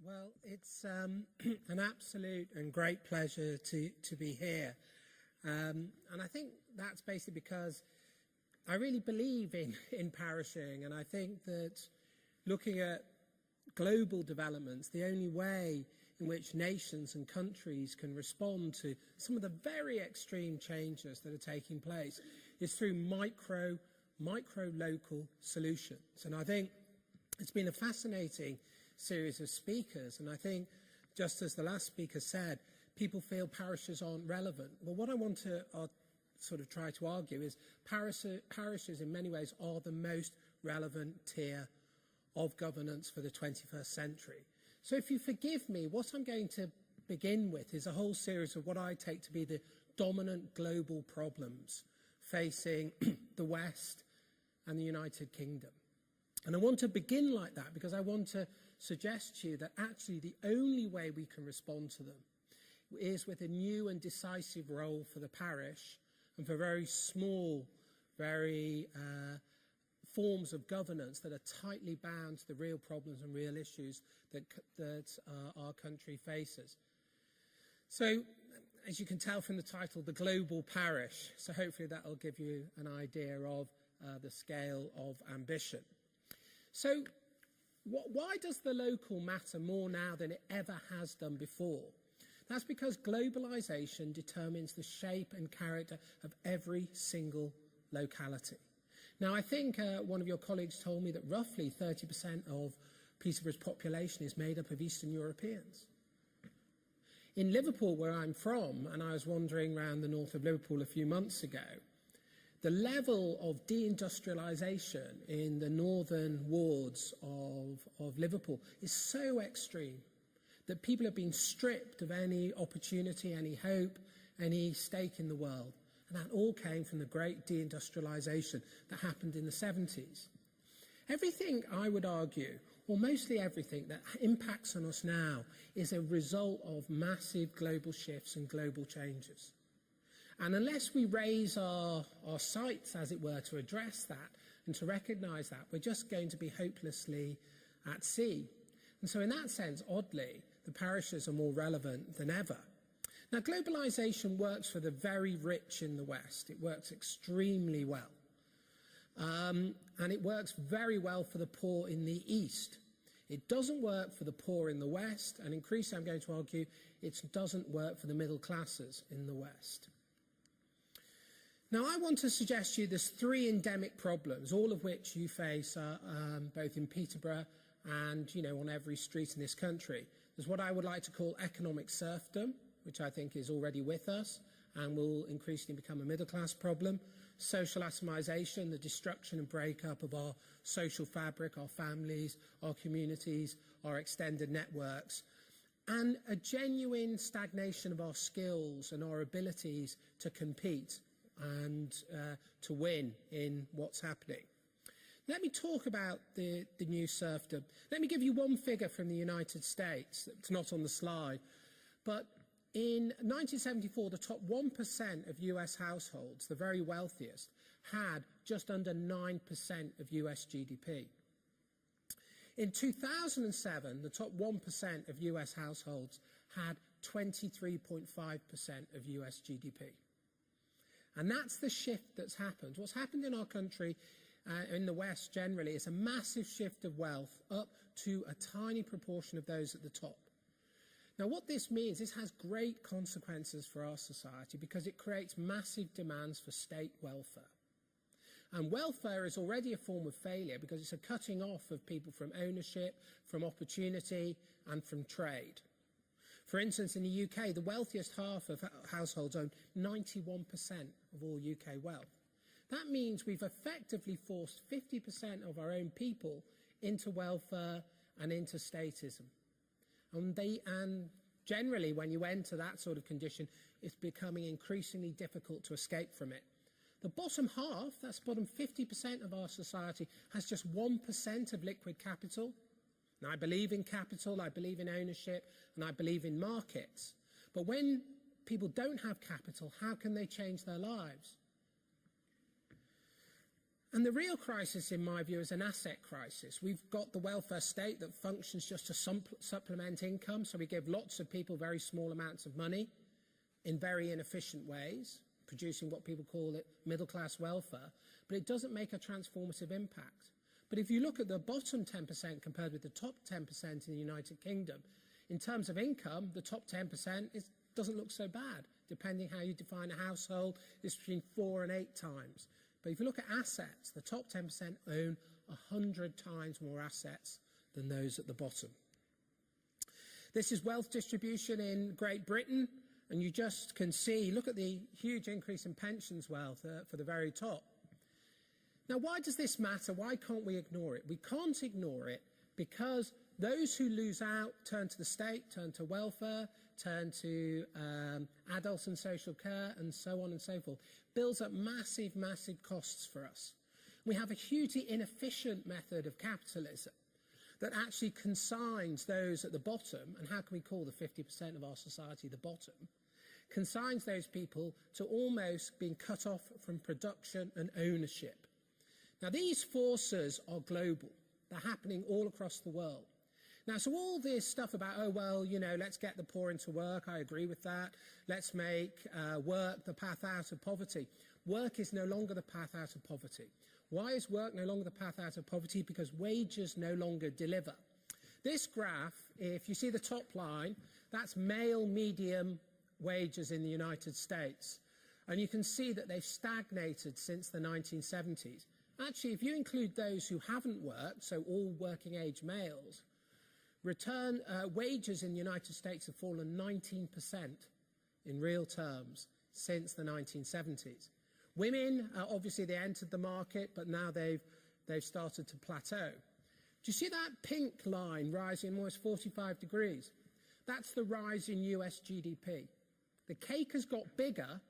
Well, it's an absolute and great pleasure to be here. And I think that's basically because I really believe in parishing, and I think that looking at global developments, the only way in which nations and countries can respond to some of the very extreme changes that are taking place is through micro local solutions. And I think it's been a fascinating series of speakers, and I think, just as the last speaker said, people feel parishes aren't relevant. Well, what I want to sort of try to argue is parishes in many ways are the most relevant tier of governance for the 21st century. So if you forgive me, what I'm going to begin with is a whole series of what I take to be the dominant global problems facing the West and the United Kingdom. And I want to begin like that because I want to suggest to you that actually the only way we can respond to them is with a new and decisive role for the parish and for very small, very forms of governance that are tightly bound to the real problems and real issues that our country faces. So, as you can tell from the title, The Global Parish, so hopefully that will give you an idea of the scale of ambition. So, why does the local matter more now than it ever has done before? That's because globalisation determines the shape and character of every single locality. Now, I think one of your colleagues told me that roughly 30% of Peterborough's population is made up of Eastern Europeans. In Liverpool, where I'm from, and I was wandering around the north of Liverpool a few months ago, the level of deindustrialisation in the northern wards of Liverpool is so extreme that people have been stripped of any opportunity, any hope, any stake in the world. And that all came from the great deindustrialisation that happened in the 70s. Everything, I would argue, or mostly everything that impacts on us now is a result of massive global shifts and global changes. And unless we raise our sights, as it were, to address that and to recognise that, we're just going to be hopelessly at sea. And so in that sense, oddly, the parishes are more relevant than ever. Now, globalisation works for the very rich in the West. It works extremely well. And it works very well for the poor in the East. It doesn't work for the poor in the West, and increasingly I'm going to argue it doesn't work for the middle classes in the West. Now, I want to suggest to you there's three endemic problems, all of which you face both in Peterborough and, on every street in this country. There's what I would like to call economic serfdom, which I think is already with us and will increasingly become a middle-class problem. Social atomization, the destruction and breakup of our social fabric, our families, our communities, our extended networks, and a genuine stagnation of our skills and our abilities to compete and to win in what's happening. Let me talk about the new serfdom. Let me give you one figure from the United States. It's not on the slide. But in 1974, the top 1% of US households, the very wealthiest, had just under 9% of US GDP. In 2007, the top 1% of US households had 23.5% of US GDP. And that's the shift that's happened. What's happened in our country, in the West generally, is a massive shift of wealth up to a tiny proportion of those at the top. Now, what this means, this has great consequences for our society because it creates massive demands for state welfare. And welfare is already a form of failure because it's a cutting off of people from ownership, from opportunity, and from trade. For instance, in the UK, the wealthiest half of households own 91% of all UK wealth. That means we've effectively forced 50% of our own people into welfare and into statism. And generally, when you enter that sort of condition, it's becoming increasingly difficult to escape from it. The bottom half, that's the bottom 50% of our society, has just 1% of liquid capital. Now, I believe in capital, I believe in ownership, and I believe in markets. But when people don't have capital, how can they change their lives? And the real crisis, in my view, is an asset crisis. We've got the welfare state that functions just to supplement income, so we give lots of people very small amounts of money in very inefficient ways, producing what people call it middle-class welfare, but it doesn't make a transformative impact. But if you look at the bottom 10% compared with the top 10% in the United Kingdom, in terms of income, the top 10% doesn't look so bad. Depending how you define a household, it's between 4 and 8 times. But if you look at assets, the top 10% own 100 times more assets than those at the bottom. This is wealth distribution in Great Britain, and you just can see, look at the huge increase in pensions wealth for the very top. Now, why does this matter? Why can't we ignore it? We can't ignore it because those who lose out turn to the state, turn to welfare, turn to adults and social care, and so on and so forth. Builds up massive, massive costs for us. We have a hugely inefficient method of capitalism that actually consigns those at the bottom, and how can we call the 50% of our society the bottom, consigns those people to almost being cut off from production and ownership. Now, these forces are global. They're happening all across the world. Now, so all this stuff about, oh, well, you know, let's get the poor into work, I agree with that. Let's make work the path out of poverty. Work is no longer the path out of poverty. Why is work no longer the path out of poverty? Because wages no longer deliver. This graph, if you see the top line, that's male medium wages in the United States. And you can see that they've stagnated since the 1970s. Actually, if you include those who haven't worked, so all working age males, wages in the United States have fallen 19% in real terms since the 1970s. Women, obviously they entered the market, but now they've started to plateau. Do you see that pink line rising almost 45 degrees? That's the rise in US GDP. The cake has got bigger,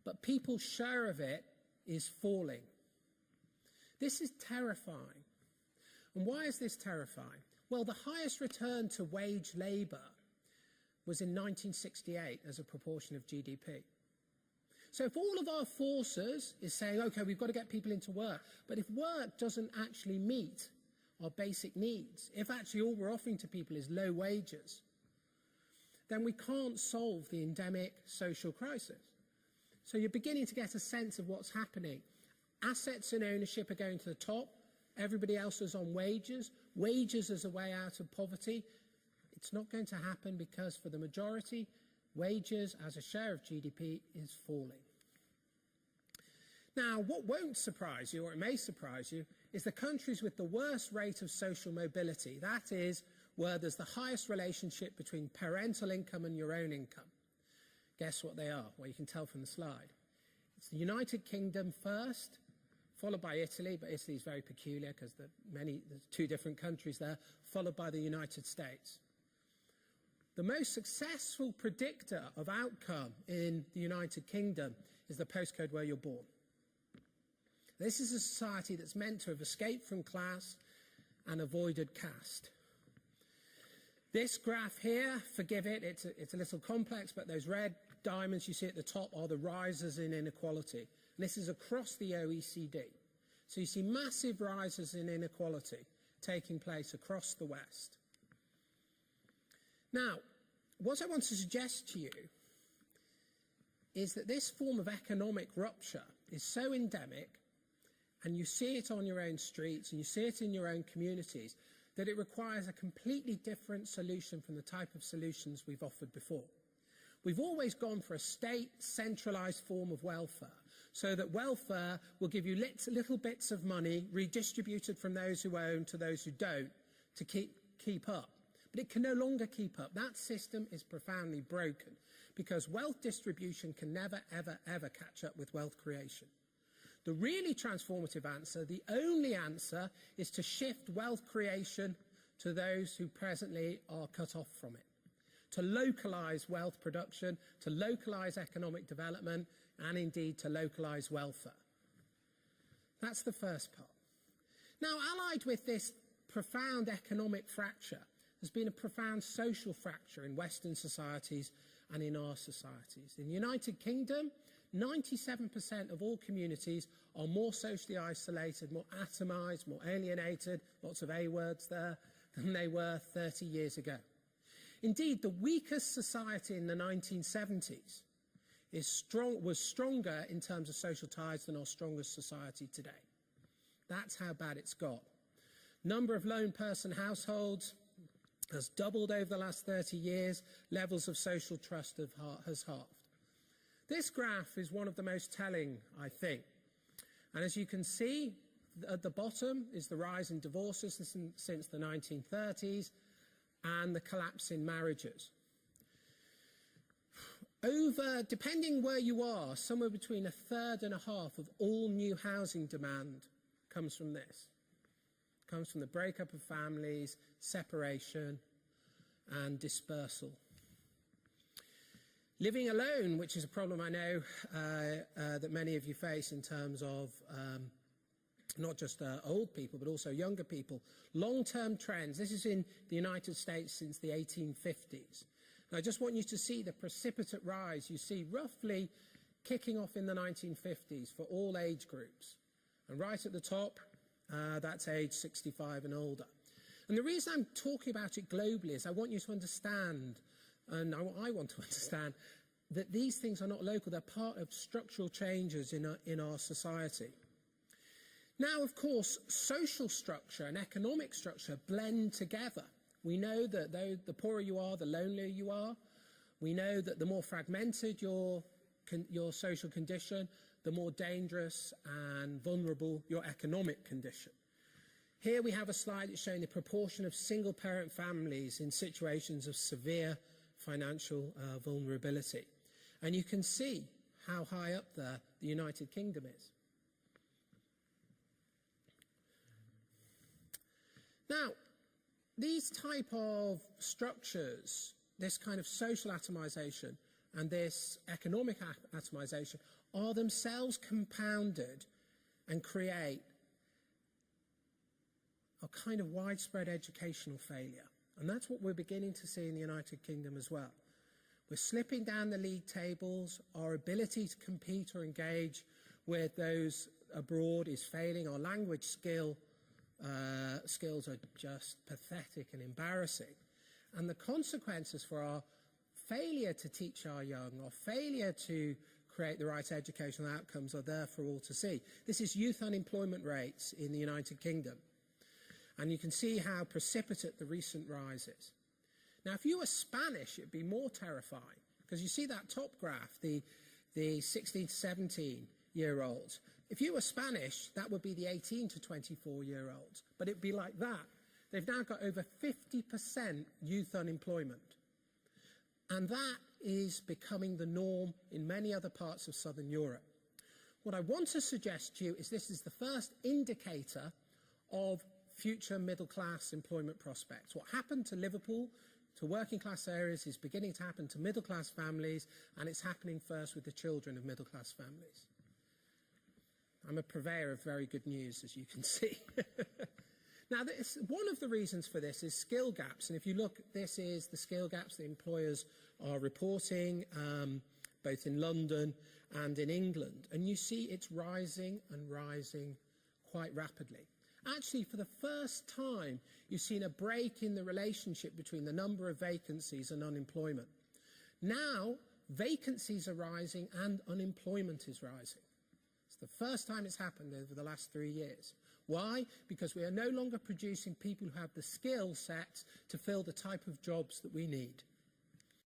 but people's share of it is falling. This is terrifying. And why is this terrifying? Well, the highest return to wage labour was in 1968 as a proportion of GDP. So if all of our forces is saying, OK, we've got to get people into work, but if work doesn't actually meet our basic needs, if actually all we're offering to people is low wages, then we can't solve the endemic social crisis. So you're beginning to get a sense of what's happening. Assets and ownership are going to the top. Everybody else is on wages. Wages as a way out of poverty. It's not going to happen because for the majority, wages as a share of GDP is falling. Now, what won't surprise you, or it may surprise you, is the countries with the worst rate of social mobility. That is where there's the highest relationship between parental income and your own income. Guess what they are? Well, you can tell from the slide. It's the United Kingdom first, followed by Italy, but Italy is very peculiar because there's 2 different countries there, followed by the United States. The most successful predictor of outcome in the United Kingdom is the postcode where you're born. This is a society that's meant to have escaped from class and avoided caste. This graph here, forgive it, it's a little complex, but those red diamonds you see at the top are the rises in inequality. And this is across the OECD. So you see massive rises in inequality taking place across the West. Now, what I want to suggest to you is that this form of economic rupture is so endemic, and you see it on your own streets and you see it in your own communities, that it requires a completely different solution from the type of solutions we've offered before. We've always gone for a state centralised form of welfare, so that welfare will give you little bits of money redistributed from those who own to those who don't to keep up. But it can no longer keep up. That system is profoundly broken because wealth distribution can never, ever, ever catch up with wealth creation. The really transformative answer, the only answer, is to shift wealth creation to those who presently are cut off from it, to localise wealth production, to localise economic development, and indeed to localise welfare. That's the first part. Now, allied with this profound economic fracture has been a profound social fracture in Western societies and in our societies. In the United Kingdom, 97% of all communities are more socially isolated, more atomised, more alienated, lots of A words there, than they were 30 years ago. Indeed, the weakest society in the 1970s was stronger in terms of social ties than our strongest society today. That's how bad it's got. Number of lone person households has doubled over the last 30 years. Levels of social trust has halved. This graph is one of the most telling, I think. And as you can see, at the bottom is the rise in divorces since the 1930s and the collapse in marriages. Depending where you are, somewhere between a third and a half of all new housing demand comes from this. Comes from the breakup of families, separation, and dispersal. Living alone, which is a problem I know that many of you face in terms of not just old people, but also younger people. Long-term trends. This is in the United States since the 1850s. And I just want you to see the precipitate rise you see roughly kicking off in the 1950s for all age groups. And right at the top, that's age 65 and older. And the reason I'm talking about it globally is I want you to understand, and I want to understand, that these things are not local. They're part of structural changes in our society. Now, of course, social structure and economic structure blend together. We know that the poorer you are, the lonelier you are. We know that the more fragmented your social condition, the more dangerous and vulnerable your economic condition. Here we have a slide that's showing the proportion of single-parent families in situations of severe financial vulnerability. And you can see how high up there the United Kingdom is. Now, these type of structures, this kind of social atomization and this economic atomization are themselves compounded and create a kind of widespread educational failure. And that's what we're beginning to see in the United Kingdom as well. We're slipping down the league tables. Our ability to compete or engage with those abroad is failing. Our language skills are just pathetic and embarrassing. And the consequences for our failure to teach our young, our failure to create the right educational outcomes are there for all to see. This is youth unemployment rates in the United Kingdom. And you can see how precipitate the recent rise is. Now, if you were Spanish, it'd be more terrifying, because you see that top graph, the 16 to 17-year-olds. If you were Spanish, that would be the 18 to 24-year-olds. But it'd be like that. They've now got over 50% youth unemployment. And that is becoming the norm in many other parts of Southern Europe. What I want to suggest to you is this is the first indicator of future middle-class employment prospects. What happened to Liverpool, to working-class areas, is beginning to happen to middle-class families, and it's happening first with the children of middle-class families. I'm a purveyor of very good news, as you can see. Now, one of the reasons for this is skill gaps. And if you look, this is the skill gaps that employers are reporting, both in London and in England. And you see it's rising and rising quite rapidly. Actually, for the first time, you've seen a break in the relationship between the number of vacancies and unemployment. Now, vacancies are rising and unemployment is rising. It's the first time it's happened over the last 3 years. Why? Because we are no longer producing people who have the skill sets to fill the type of jobs that we need.